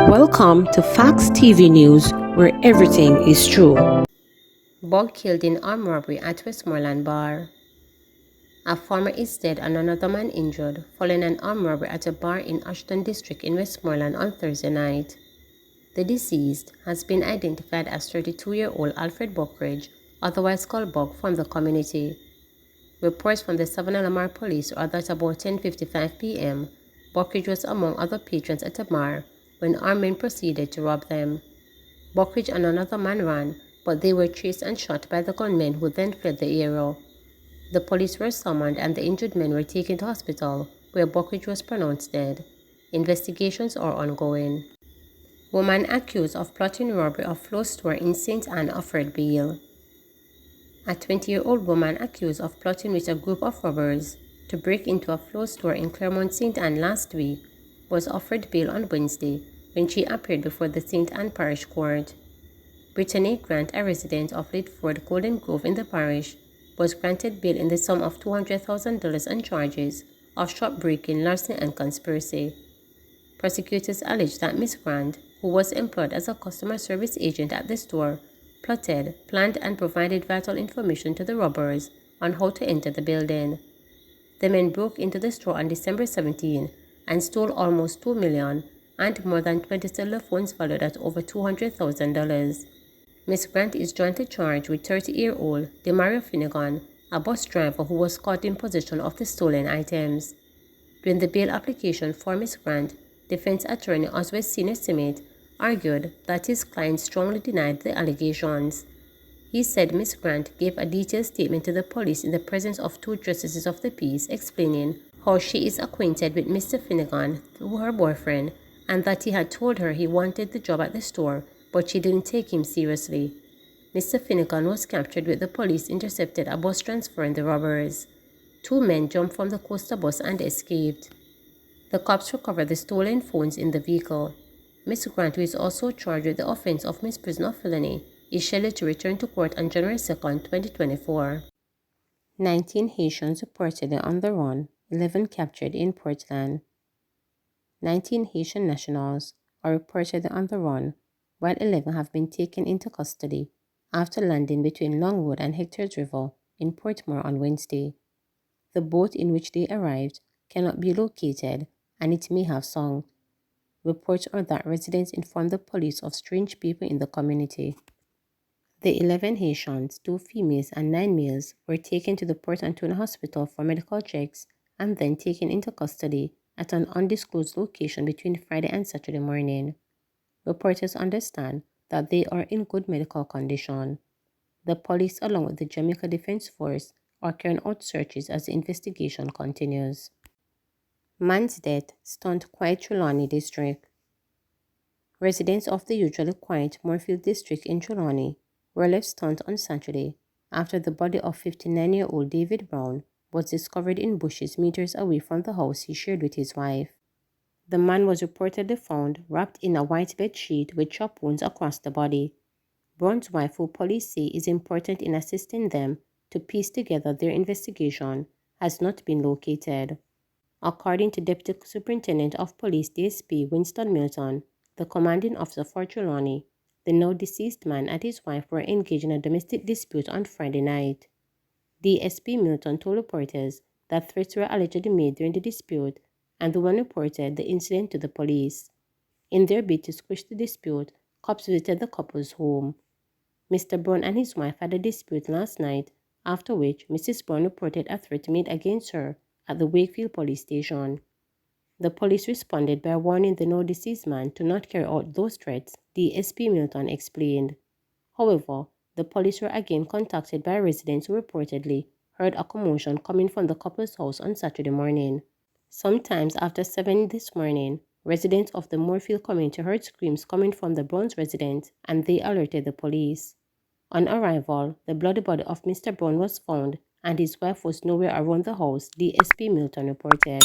Welcome to Facts TV News, where everything is true. Bug killed in armed robbery at Westmoreland bar. A farmer is dead and another man injured following an armed robbery at a bar in Ashton District in Westmoreland on Thursday night. The deceased has been identified as 32-year-old Alfred Buckridge, otherwise called Buck, from the community. Reports from the Savannah Lamar police are that about 10:55 p.m., Buckridge was among other patrons at a bar when armed men proceeded to rob them. Buckridge and another man ran, but they were chased and shot by the gunmen, who then fled the area. The police were summoned and the injured men were taken to hospital, where Buckridge was pronounced dead. Investigations are ongoing. Woman accused of plotting robbery of Flow store in St. Anne offered bail. A 20-year-old woman accused of plotting with a group of robbers to break into a Flow store in Claremont, St. Anne last week was offered bail on Wednesday when she appeared before the St. Anne Parish Court. Brittany Grant, a resident of Lidford, Golden Grove in the parish, was granted bail in the sum of $200,000 on charges of shop breaking, larceny, and conspiracy. Prosecutors alleged that Ms. Grant, who was employed as a customer service agent at the store, plotted, planned, and provided vital information to the robbers on how to enter the building. The men broke into the store on December 17 and stole almost $2 million and more than 20 cellular phones valued at over $200,000. Ms. Grant is jointly charged with 30-year-old Demario Finnegan, a bus driver who was caught in possession of the stolen items. During the bail application for Ms. Grant, defense attorney Oswald Senior Simit argued that his client strongly denied the allegations. He said Ms. Grant gave a detailed statement to the police in the presence of two justices of the peace, explaining how she is acquainted with Mr. Finnegan through her boyfriend and that he had told her he wanted the job at the store, but she didn't take him seriously. Mr. Finnegan was captured with the police intercepted a bus transferring the robbers. Two men jumped from the coaster bus and escaped. The cops recovered the stolen phones in the vehicle. Ms. Grant, who is also charged with the offense of misprision of felony, is scheduled to return to court on January 2, 2024. 19 Haitians reportedly on the run, 11 captured in Portland. 19 Haitian nationals are reportedly on the run, while 11 have been taken into custody after landing between Longwood and Hector's River in Portmore on Wednesday. The boat in which they arrived cannot be located and it may have sunk. Reports are that residents informed the police of strange people in the community. The 11 Haitians, 2 females and 9 males, were taken to the Port Antonio Hospital for medical checks and then taken into custody at an undisclosed location between Friday and Saturday morning. Reporters understand that they are in good medical condition. The police, along with the Jamaica Defense Force, are carrying out searches as the investigation continues. Man's death stunned quiet Trelawney District. Residents of the usually quiet Moorfield District in Trelawney were left stunned on Saturday after the body of 59-year-old David Brown was discovered in bushes meters away from the house he shared with his wife. The man was reportedly found wrapped in a white bed sheet with chop wounds across the body. Brown's wife, who police say is important in assisting them to piece together their investigation, has not been located. According to Deputy Superintendent of Police DSP Winston Milton, the commanding officer for Trelawney, the now deceased man and his wife were engaged in a domestic dispute on Friday night. DSP Milton told reporters that threats were allegedly made during the dispute, and the one reported the incident to the police. In their bid to squish the dispute, cops visited the couple's home. Mr. Brown and his wife had a dispute last night, after which Mrs. Brown reported a threat made against her at the Wakefield police station. The police responded by warning the now deceased man to not carry out those threats, DSP Milton explained. However, the police were again contacted by residents who reportedly heard a commotion coming from the couple's house on Saturday morning. Sometimes after 7 this morning, residents of the Moorfield community heard screams coming from the Brown's residence and they alerted the police. On arrival, the bloody body of Mr. Brown was found and his wife was nowhere around the house, DSP Milton reported.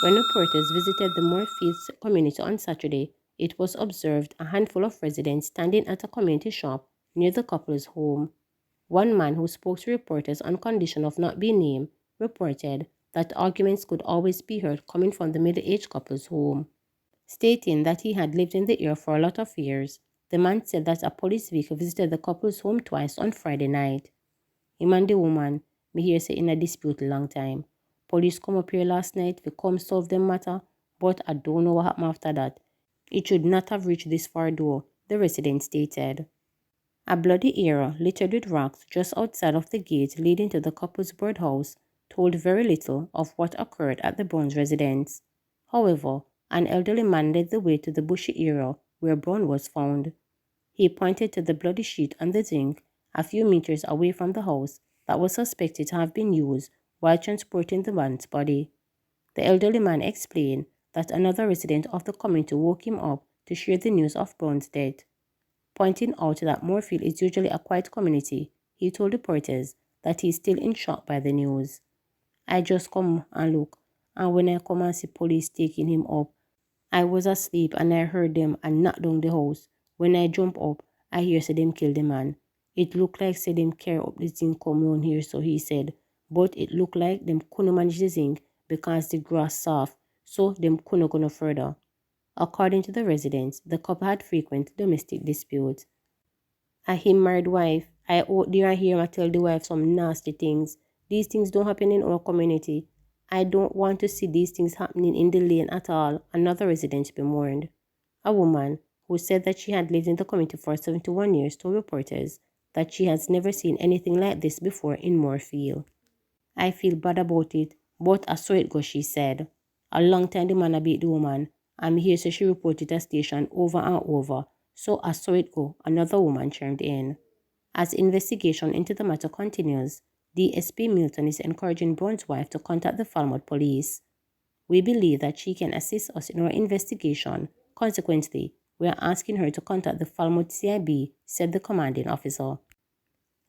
When reporters visited the Moorfield community on Saturday, it was observed a handful of residents standing at a community shop near the couple's home. One man who spoke to reporters on condition of not being named reported that arguments could always be heard coming from the middle-aged couple's home. Stating that he had lived in the area for a lot of years, the man said that a police vehicle visited the couple's home twice on Friday night. Him and the woman, me hear say in a dispute a long time. Police come up here last night, we come solve them matter, but I don't know what happened after that. It should not have reached this far though, the resident stated. A bloody area littered with rocks just outside of the gate leading to the couple's birdhouse told very little of what occurred at the Brown's residence. However, an elderly man led the way to the bushy area where Brown was found. He pointed to the bloody sheet on the zinc a few meters away from the house that was suspected to have been used while transporting the man's body. The elderly man explained that another resident of the community woke him up to share the news of Brown's death. Pointing out that Moorfield is usually a quiet community, he told reporters that he is still in shock by the news. I just come and look, and when I come and see police taking him up, I was asleep and I heard them and knock down the house. When I jump up, I hear say them kill the man. It look like say them carry up the zinc come round here, so he said. But it look like them couldn't manage the zinc because the grass soft, so them couldn't go no further. According to the residents, the couple had frequent domestic disputes. A him married wife, I out there and hear him tell the wife some nasty things. These things don't happen in our community. I don't want to see these things happening in the lane at all, another resident bemoaned. A woman who said that she had lived in the community for 71 years told reporters that she has never seen anything like this before in Moorfield. I feel bad about it, but I saw it go, she said. A long time the man a beat the woman, and me hear say she reported a station over and over, so I saw it go, another woman chimed in. As investigation into the matter continues, DSP Milton is encouraging Brown's wife to contact the Falmouth police. We believe that she can assist us in our investigation. Consequently, we are asking her to contact the Falmouth CIB, said the commanding officer.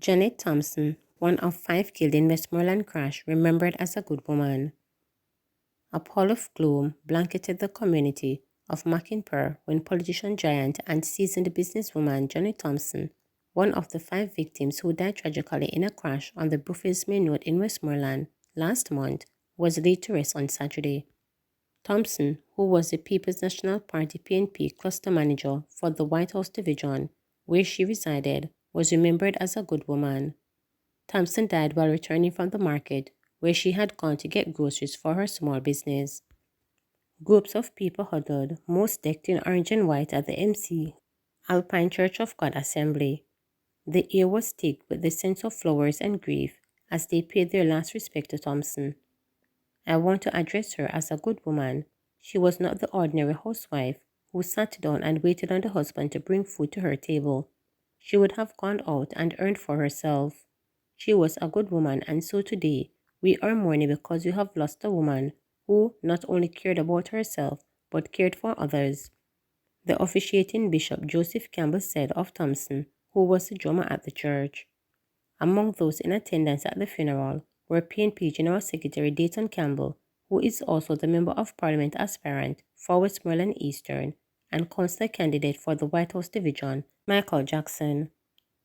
Janet Thompson, one of 5 killed in Westmoreland crash, remembered as a good woman. A pall of gloom blanketed the community of Mackinpur when politician giant and seasoned businesswoman Janet Thompson, one of the 5 victims who died tragically in a crash on the Buffinsmere Road in Westmoreland last month, was laid to rest on Saturday. Thompson, who was the People's National Party PNP cluster manager for the White House Division, where she resided, was remembered as a good woman. Thompson died while returning from the market, where she had gone to get groceries for her small business. Groups of people huddled, most decked in orange and white, at the MC Alpine Church of God Assembly. The air was thick with the scent of flowers and grief as they paid their last respect to Thompson. I want to address her as a good woman. She was not the ordinary housewife who sat down and waited on the husband to bring food to her table. She would have gone out and earned for herself. She was a good woman, and so today we are mourning because we have lost a woman who not only cared about herself but cared for others. The officiating Bishop Joseph Campbell said of Thompson, who was the drummer at the church. Among those in attendance at the funeral were PNP General Secretary Dayton Campbell, who is also the Member of Parliament aspirant for Westmoreland Eastern and councillor candidate for the White House Division, Michael Jackson.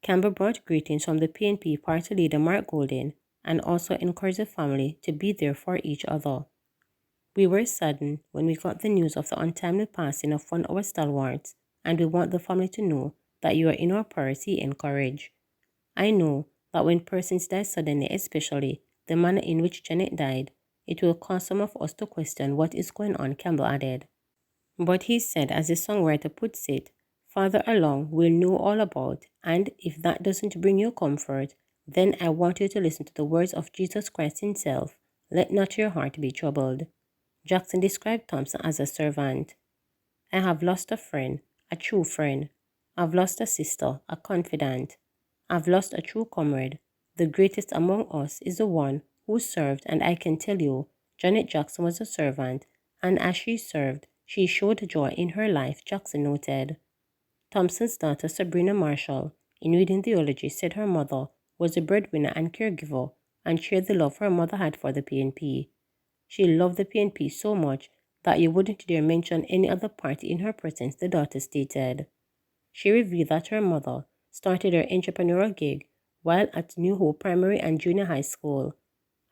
Campbell brought greetings from the PNP party leader Mark Golden and also encouraged the family to be there for each other. We were saddened when we got the news of the untimely passing of one of our stalwarts, and we want the family to know that you are in our prayers, he encouraged. I know that when persons die suddenly, especially the manner in which Janet died, it will cause some of us to question what is going on, Campbell added. But he said, as the songwriter puts it, Father along will know all about, and if that doesn't bring you comfort, then I want you to listen to the words of Jesus Christ himself, let not your heart be troubled. Jackson described Thompson as a servant. I have lost a friend, a true friend. I've lost a sister, a confidant. I've lost a true comrade. The greatest among us is the one who served, and I can tell you, Janet Jackson was a servant, and as she served, she showed joy in her life, Jackson noted. Thompson's daughter, Sabrina Marshall, in reading the eulogy, said her mother was a breadwinner and caregiver and shared the love her mother had for the PNP. She loved the PNP so much that you wouldn't dare mention any other party in her presence, the daughter stated. She revealed that her mother started her entrepreneurial gig while at New Hope Primary and Junior High School.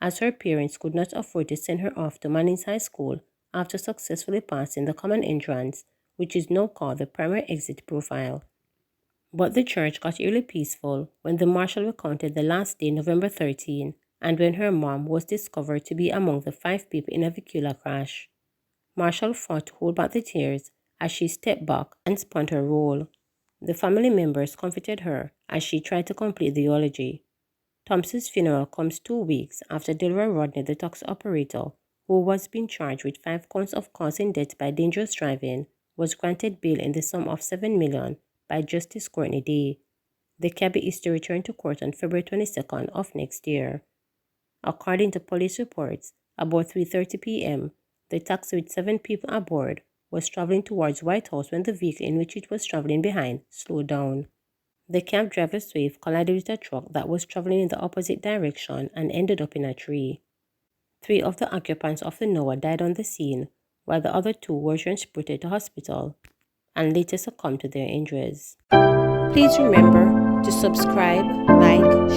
As her parents could not afford to send her off to Manning's High School, after successfully passing the common entrance, which is now called the primary exit profile. But the church got eerily peaceful when the marshal recounted the last day, November 13, and when her mom was discovered to be among the 5 people in a vehicular crash. Marshall fought to hold back the tears as she stepped back and spun her roll. The family members comforted her as she tried to complete the eulogy. Thompson's funeral comes 2 weeks after Delroy Rodney, the taxi operator, who was being charged with 5 counts of causing death by dangerous driving, was granted bail in the sum of $7 million by Justice Courtney Day. The cabby is to return to court on February 22nd of next year. According to police reports, about 3:30 p.m., the taxi with 7 people aboard was traveling towards White House when the vehicle in which it was traveling behind slowed down. The cab driver's Swift collided with a truck that was traveling in the opposite direction and ended up in a tree. 3 of the occupants of the Noah died on the scene, while the other 2 were transported to hospital and later succumbed to their injuries. Please remember to subscribe, like,